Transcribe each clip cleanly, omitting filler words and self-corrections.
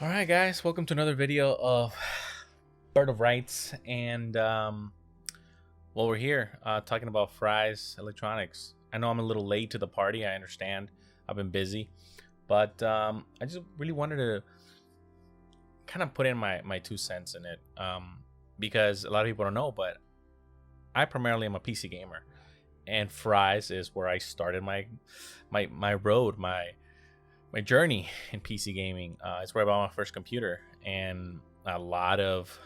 All right, guys, welcome to another video of Bird of Rights, and we're here talking about Fry's Electronics. I know I'm a little late to the party. I understand. I've been busy, but I just really wanted to kind of put in my 2 cents in it, because a lot of people don't know, but I primarily am a PC gamer, and Fry's is where I started my road, my journey in PC gaming. It's where I bought my first computer, and a lot of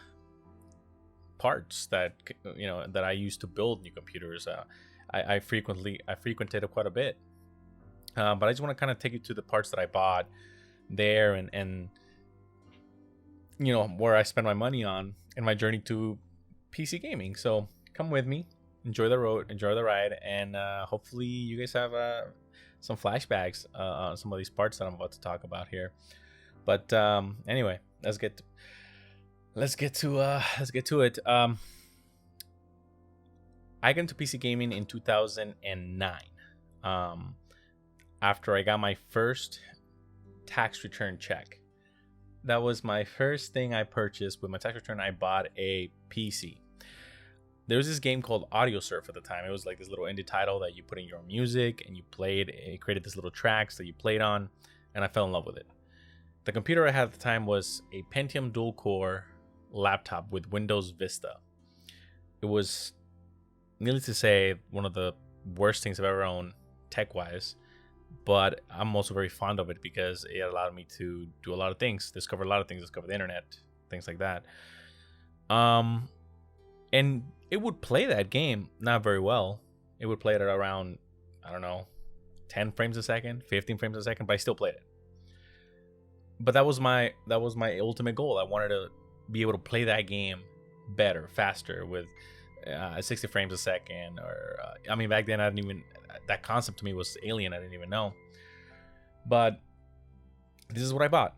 parts that that I used to build new computers. I frequented it quite a bit, but I just want to kind of take you to the parts that I bought there, and where I spend my money on in my journey to PC gaming. So come with me, enjoy the road, enjoy the ride, and hopefully you guys have some flashbacks on some of these parts that I'm about to talk about here. But anyway, let's get to it. I got into PC gaming in 2009, after I got my first tax return check. That was my first thing I purchased. With my tax return, I bought a PC. There was this game called Audiosurf at the time. It was like this little indie title that you put in your own music and you played. It created this little tracks that you played on, and I fell in love with it. The computer I had at the time was a Pentium dual core laptop with Windows Vista. It was, needless to say, one of the worst things I've ever owned tech-wise, but I'm also very fond of it because it allowed me to do a lot of things, discover a lot of things, discover the internet, things like that. And it would play that game not very well. It would play it at around, I don't know, 10 frames a second, 15 frames a second, but I still played it. But that was my ultimate goal. I wanted to be able to play that game better, faster, with 60 frames a second. Or I mean, back then I didn't even, that concept to me was alien. I didn't even know. But this is what I bought.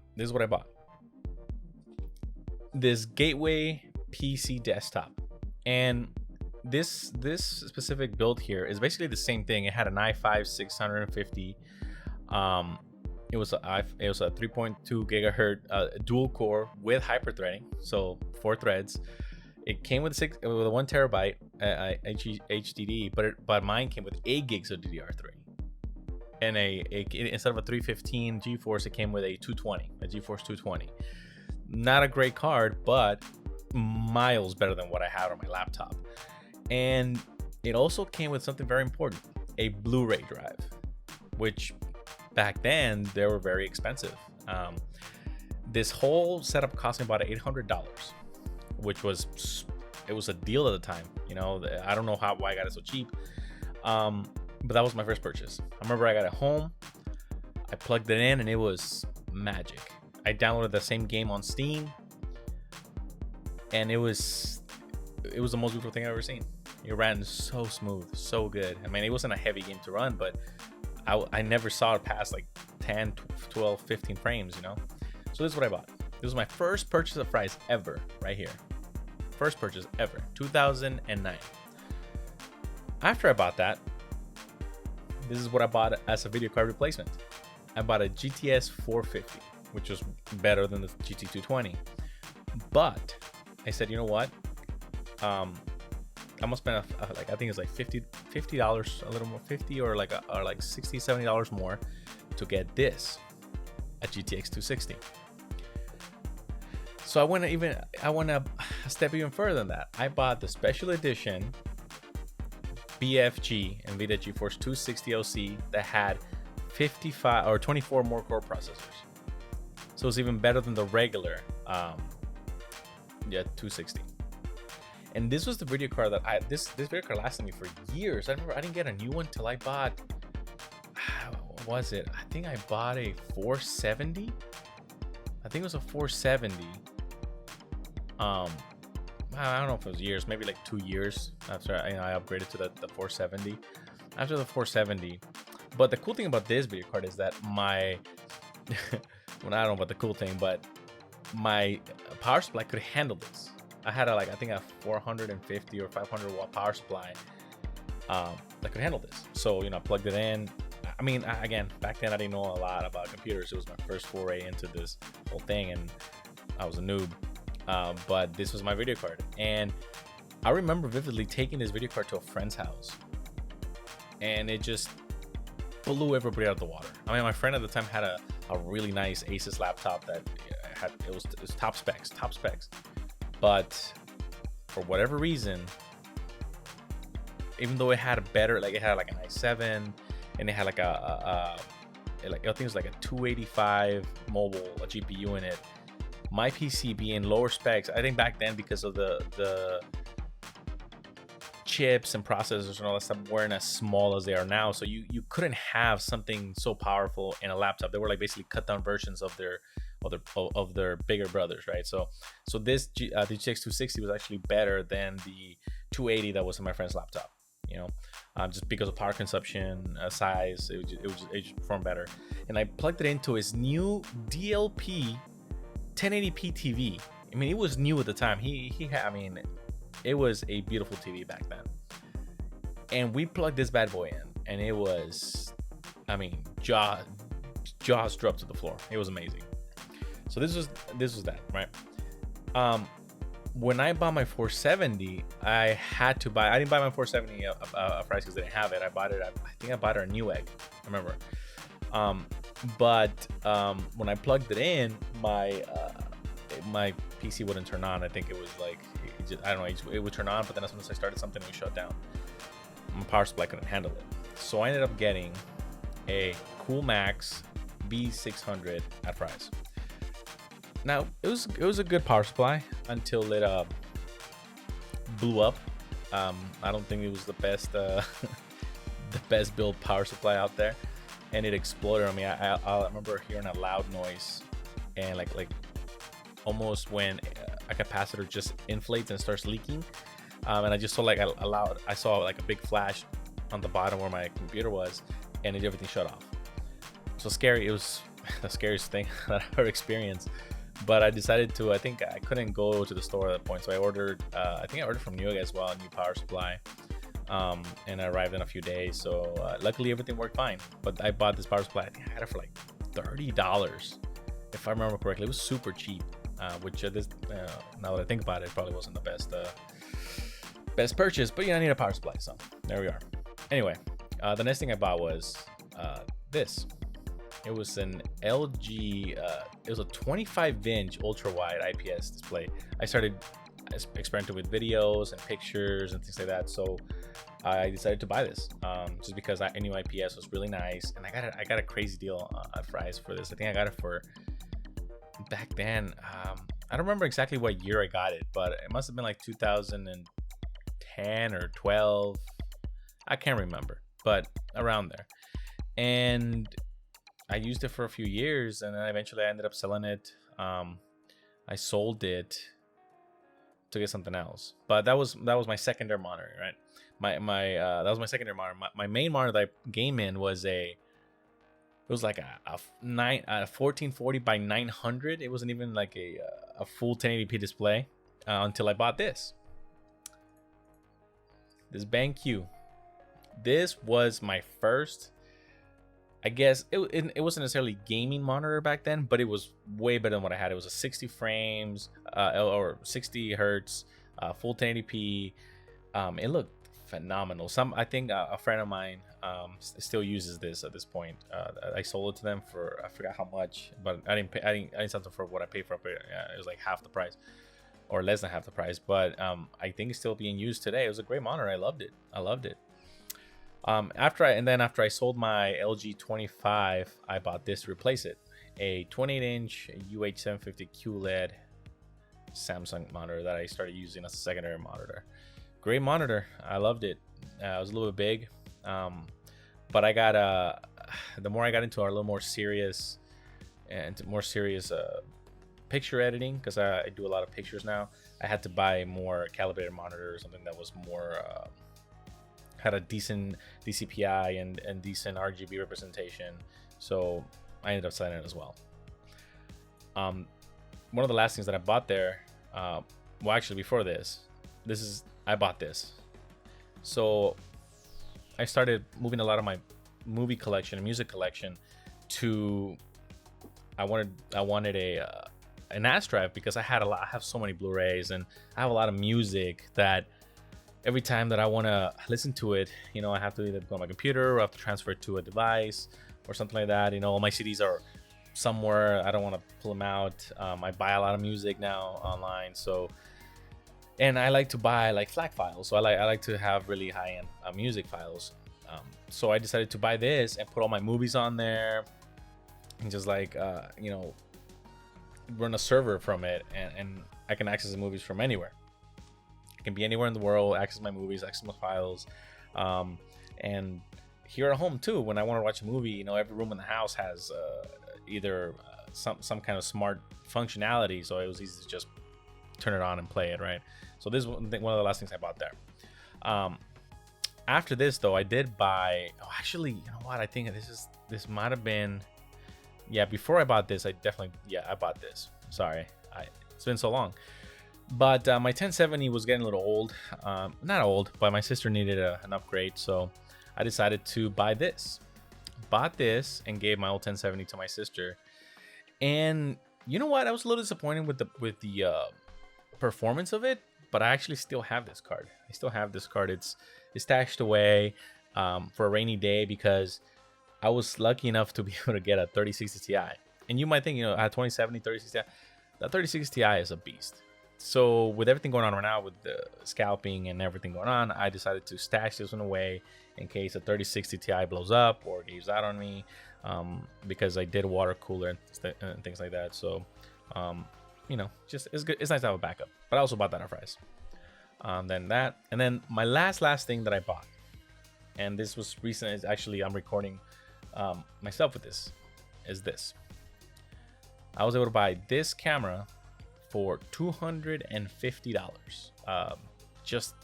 This Gateway PC desktop. And this specific build here is basically the same thing. It had an i5 650. It was a 3.2 gigahertz dual core with hyperthreading, so 4 threads. It came with a 1 terabyte HDD, but mine came with 8 gigs of DDR3. And instead of a 315 GeForce, it came with a GeForce 220. Not a great card, but miles better than what I had on my laptop. And it also came with something very important, a Blu-ray drive, which back then they were very expensive. This whole setup cost me about $800, which was a deal at the time. I don't know why I got it so cheap, but that was my first purchase. I remember I got it home, I plugged it in, and it was magic. I downloaded the same game on Steam, and it was the most beautiful thing I've ever seen. It ran so smooth, so good. I mean, it wasn't a heavy game to run, but I never saw it past like 10, 12, 15 frames, So this is what I bought. This was my first purchase of Fry's ever, right here. First purchase ever, 2009. After I bought that, this is what I bought as a video card replacement. I bought a GTS 450, which was better than the GT220. But I said, you know what? I'm gonna spend I think it's like $50, a little more, 50 or like $60, $70 more to get this, a GTX 260. So I went a step even further than that. I bought the special edition BFG NVIDIA GeForce 260 OC that had 55 or 24 more core processors. So it's even better than the regular 260. And this was the video card that this video card lasted me for years. I remember I didn't get a new one till I bought, what was it? I think I bought a 470. I think it was a 470. I don't know if it was years, maybe like 2 years after I upgraded to the 470. After the 470. But the cool thing about this video card is that my well, I don't know about the cool thing, but my power supply could handle this. I had I think a 450 or 500 watt power supply that could handle this. So I plugged it in. I mean, again, back then I didn't know a lot about computers. It was my first foray into this whole thing, and I was a noob. But this was my video card, and I remember vividly taking this video card to a friend's house, and it just blew everybody out of the water. I mean, my friend at the time had a really nice Asus laptop that had it was top specs, but for whatever reason, even though it had a better, like it had like an i7, and it had like I think it was like a 285 mobile, a GPU in it. My PC being lower specs, I think back then because of the chips and processors and all that stuff weren't as small as they are now, so you couldn't have something so powerful in a laptop. They were like basically cut down versions of their bigger brothers, right? So this the GTX 260 was actually better than the 280 that was in my friend's laptop, you know, just because of power consumption, size. It just performed better. And I plugged it into his new DLP 1080p TV. I mean, it was new at the time. He had, I mean, it was a beautiful TV back then. And we plugged this bad boy in, and it was, I mean, jaws dropped to the floor. It was amazing. So this was that, right? When I bought my 470, I had to buy. I didn't buy my 470 a price because they didn't have it. I bought it. I think I bought it at Newegg. I remember. But when I plugged it in, my PC wouldn't turn on. I think it was like, I don't know, it would turn on, but then as soon as I started something, it would shut down. My power supply couldn't handle it. So I ended up getting a Coolmax B600 at Fry's. Now, it was a good power supply until it blew up. I don't think it was the best the best built power supply out there, and it exploded on me. I remember hearing a loud noise, and like almost when a capacitor just inflates and starts leaking, and I just saw like I saw like a big flash on the bottom where my computer was, and everything shut off. So scary. It was the scariest thing that I ever experienced. But I decided to, I think I couldn't go to the store at that point, so I ordered, I think I ordered from Newegg as well, a new power supply, and it arrived in a few days. So luckily everything worked fine. But I bought this power supply, I think I had it for like $30, if I remember correctly. It was super cheap, which now that I think about it, probably wasn't the best purchase. But yeah, I need a power supply, so there we are. Anyway, the next thing I bought was this. It was an LG, it was a 25-inch ultra-wide IPS display. I started experimenting with videos and pictures and things like that, so I decided to buy this just because I knew IPS was really nice, and I got a crazy deal at Fry's for this. I think I got it for, back then, I don't remember exactly what year I got it, but it must have been like 2010 or 12. I can't remember, but around there. And I used it for a few years, and then eventually I ended up selling it. I sold it to get something else, but that was my secondary monitor, right? That was my secondary monitor. My main monitor that I game in was it was like a 1440 by 900. It wasn't even like a full 1080p display until I bought this BenQ. This was my first, I guess it wasn't necessarily gaming monitor back then, but it was way better than what I had. It was a 60 frames or 60 hertz, full 1080p. It looked phenomenal. I think a friend of mine still uses this at this point. I sold it to them for, I forgot how much, but I didn't sell it for what I paid for it. It was like half the price or less than half the price. But I think it's still being used today. It was a great monitor. I loved it. After I sold my LG 25, I bought this to replace it, a 28-inch UH750 QLED Samsung monitor that I started using as a secondary monitor. Great monitor, I loved it. It was a little bit big, but I got the more I got into a little more serious picture editing, because I do a lot of pictures now. I had to buy more calibrated monitor, something that was more had a decent DCPI and decent RGB representation, so I ended up selling it as well. One of the last things that I bought there, well, actually before I bought this. So I started moving a lot of my movie collection, a music collection, to I wanted a NAS drive, because I have so many Blu-rays, and I have a lot of music that every time that I want to listen to it, you know, I have to either go on my computer or I have to transfer it to a device or something like that. You know, all my CDs are somewhere. I don't want to pull them out. I buy a lot of music now online, so, and I like to buy like FLAC files. So I like to have really high-end music files. So I decided to buy this and put all my movies on there, and just like you know, run a server from it, and I can access the movies from anywhere. I can be anywhere in the world, access my movies, access my files, and here at home too. When I want to watch a movie, you know, every room in the house has either some kind of smart functionality, so it was easy to just turn it on and play it, right? So this is one of the last things I bought there. After this though, I did buy, oh, actually, you know what, I think this might have been, yeah, before I bought this, I bought this. Sorry, it's been so long. But my 1070 was getting a little old. Not old, but my sister needed an upgrade, so I decided to buy this. Bought this and gave my old 1070 to my sister. And you know what? I was a little disappointed with the performance of it, but I actually still have this card. I still have this card. It's stashed away for a rainy day, because I was lucky enough to be able to get a 3060 Ti. And you might think, you know, I had 2070, 3060 Ti. The 3060 Ti is a beast. So with everything going on right now, with the scalping and everything going on, I decided to stash this one away in case a 3060 Ti blows up or gives out on me, because I did water cooler and things like that. So, you know, just it's good. It's nice to have a backup. But I also bought that on Fry's. Then that, and then my last thing that I bought, and this was recent. Is actually, I'm recording myself with this. Is this? I was able to buy this camera for $250 just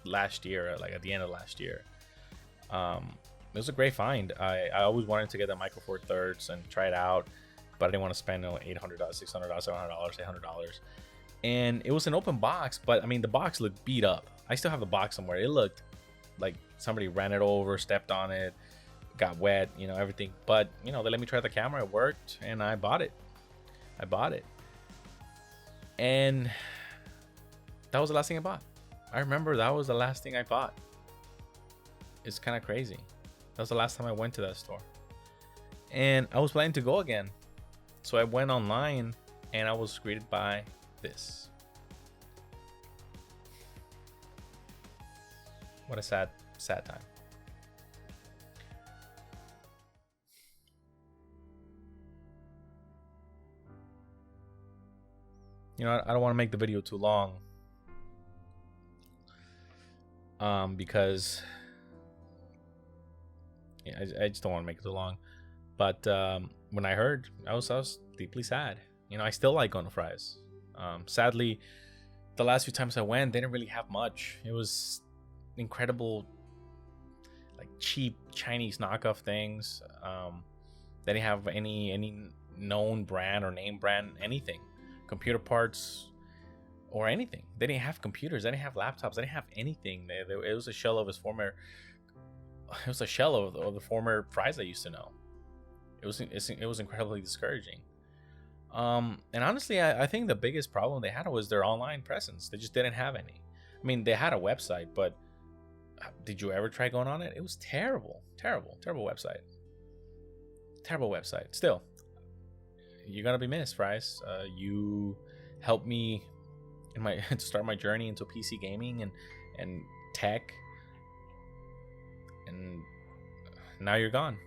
last year, like at the end of last year. It was a great find. I always wanted to get the Micro Four Thirds and try it out, but I didn't want to spend $800, $600, $700, $800. And it was an open box, but I mean, the box looked beat up. I still have the box somewhere. It looked like somebody ran it over, stepped on it, got wet, you know, everything. But you know, they let me try the camera. It worked, and I bought it. And that was the last thing I bought. I remember that was the last thing I bought. It's kind of crazy. That was the last time I went to that store. And I was planning to go again. So I went online and I was greeted by this. What a sad time. You know, I don't want to make the video too long, because yeah, I just don't want to make it too long. But when I heard, I was deeply sad. You know, I still like going to Fry's. Sadly, the last few times I went, they didn't really have much. It was incredible, like cheap Chinese knockoff things. They didn't have any known brand or name brand anything. Computer parts or anything. They didn't have computers. They didn't have laptops. They didn't have anything. It was a shell of his former. It was a shell of the former Fry's I used to know. It was incredibly discouraging. And honestly, I think the biggest problem they had was their online presence. They just didn't have any. I mean, they had a website, but did you ever try going on it? It was terrible website. Terrible website. Still, you're gonna be missed, Fry's. You helped me in my to start my journey into PC gaming and tech, and now you're gone.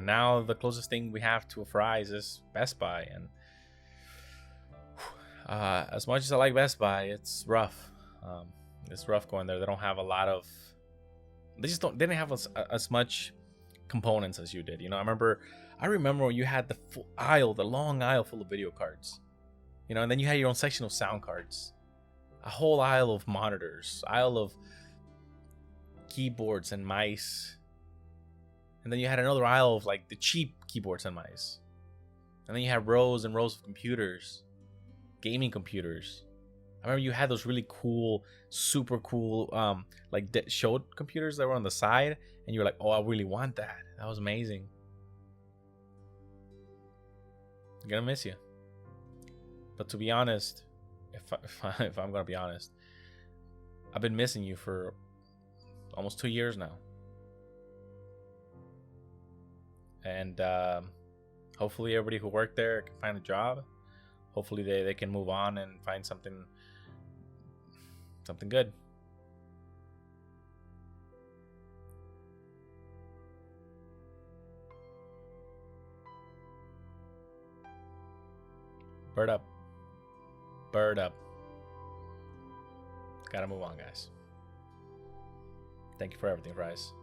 Now the closest thing we have to a Fry's is Best Buy, and as much as I like Best Buy, it's rough. It's rough going there. They don't have a lot of. They didn't have as much components as you did. You know, I remember when you had the long aisle full of video cards, you know, and then you had your own section of sound cards, a whole aisle of monitors, aisle of keyboards and mice, and then you had another aisle of like the cheap keyboards and mice, and then you had rows and rows of computers, gaming computers, I remember you had those really cool, super cool, like showed computers that were on the side, and you were like, "Oh, I really want that." That was amazing. I'm gonna miss you. But to be honest, if I'm gonna be honest, I've been missing you for almost 2 years now, and hopefully everybody who worked there can find a job. Hopefully they can move on and find something good. Bird up. Bird up. Gotta move on, guys. Thank you for everything, Rise.